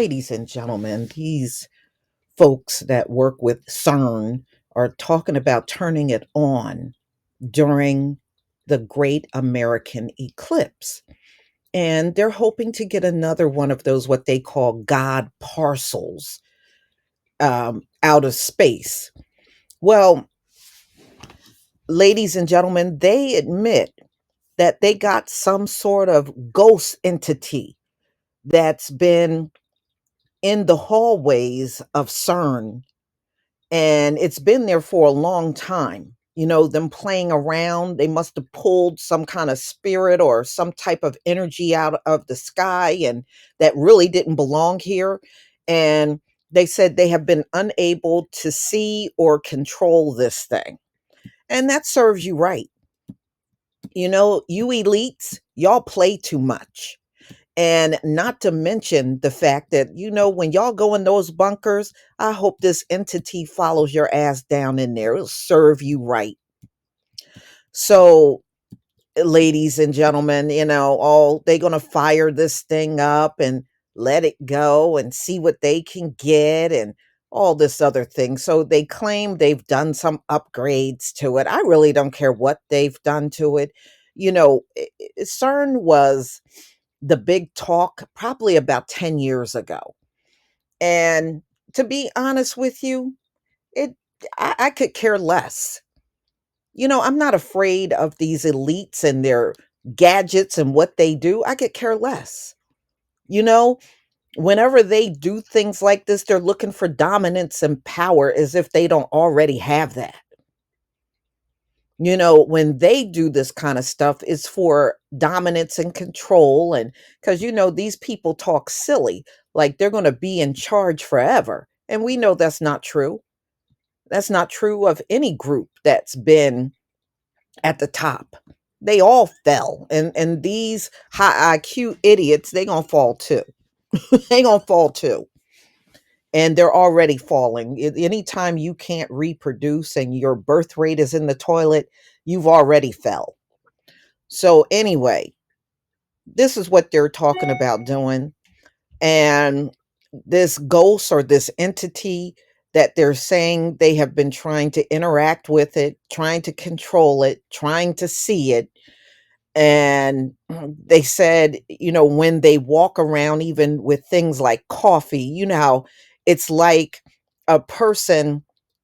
ladies and gentlemen, these folks that work with CERN are talking about turning it on during the Great American Eclipse. And they're hoping to get another one of those, what they call God parcels, out of space. Well, ladies and gentlemen, they admit that they got some sort of ghost entity that's been in the hallways of CERN, and it's been there for a long time. Them playing around, they must have pulled some kind of spirit or some type of energy out of the sky, and that really didn't belong here. And they said they have been unable to see or control this thing. And that serves you right. You elites, y'all play too much. And not to mention the fact that, when y'all go in those bunkers, I hope this entity follows your ass down in there. It'll serve you right. So, ladies and gentlemen, they gonna fire this thing up and let it go and see what they can get and all this other thing. So they claim they've done some upgrades to it. I really don't care what they've done to it. CERN was the big talk probably about 10 years ago. And to be honest with you, it I could care less. I'm not afraid of these elites and their gadgets and what they do. I could care less. You know, Whenever they do things like this, they're looking for dominance and power as if they don't already have that. When they do this kind of stuff, it's for dominance and control. And because, these people talk silly, like they're going to be in charge forever. And we know that's not true. That's not true of any group that's been at the top. They all fell. And these high IQ idiots, they going to fall too. They going to fall too. And they're already falling. Anytime you can't reproduce and your birth rate is in the toilet, you've already fell. So anyway, this is what they're talking about doing. And this ghost or this entity that they're saying they have been trying to interact with it, trying to control it, trying to see it. And they said, when they walk around, even with things like coffee, how it's like a person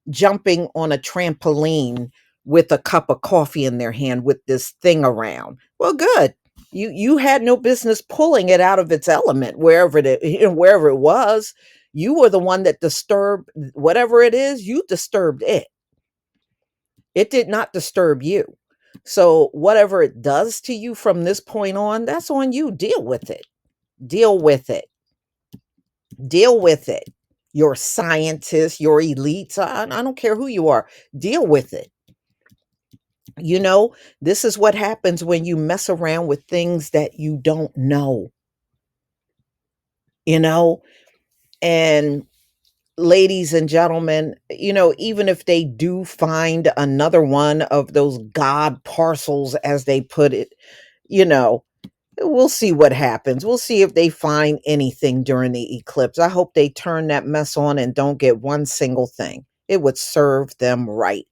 jumping on a trampoline with a cup of coffee in their hand with this thing around. Well, good. You had no business pulling it out of its element wherever it was. You were the one that disturbed whatever it is. You disturbed it. It did not disturb you. So whatever it does to you from this point on, that's on you. Deal with it. Deal with it. Deal with it. Your scientists, your elites, I don't care who you are. Deal with it. This is what happens when you mess around with things that you don't know. You know, and ladies and gentlemen, even if they do find another one of those God parcels, as they put it, you know, we'll see what happens. We'll see if they find anything during the eclipse. I hope they turn that mess on and don't get one single thing. It would serve them right.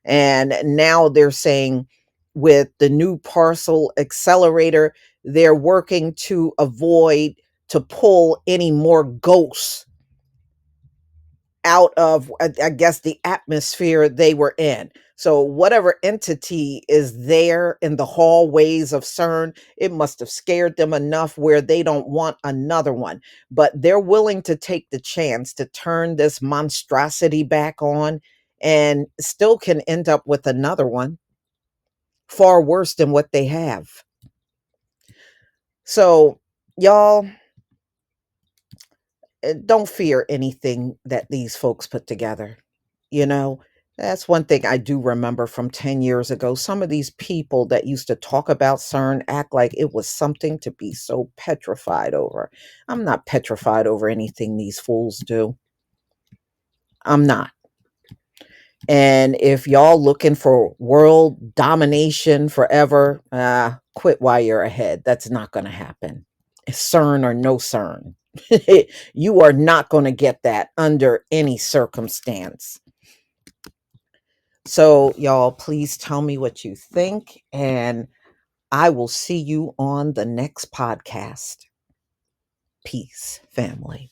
And now they're saying with the new parcel accelerator, they're working to avoid to pull any more ghosts out of, I guess, the atmosphere they were in. So whatever entity is there in the hallways of CERN, it must have scared them enough where they don't want another one. But they're willing to take the chance to turn this monstrosity back on and still can end up with another one far worse than what they have. So, y'all, don't fear anything that these folks put together. You know, that's one thing I do remember from 10 years ago. Some of these people that used to talk about CERN act like it was something to be so petrified over. I'm not petrified over anything these fools do. I'm not. And if y'all looking for world domination forever, quit while you're ahead. That's not going to happen. CERN or no CERN. You are not going to get that under any circumstance. So, y'all, please tell me what you think, and I will see you on the next podcast. Peace, family.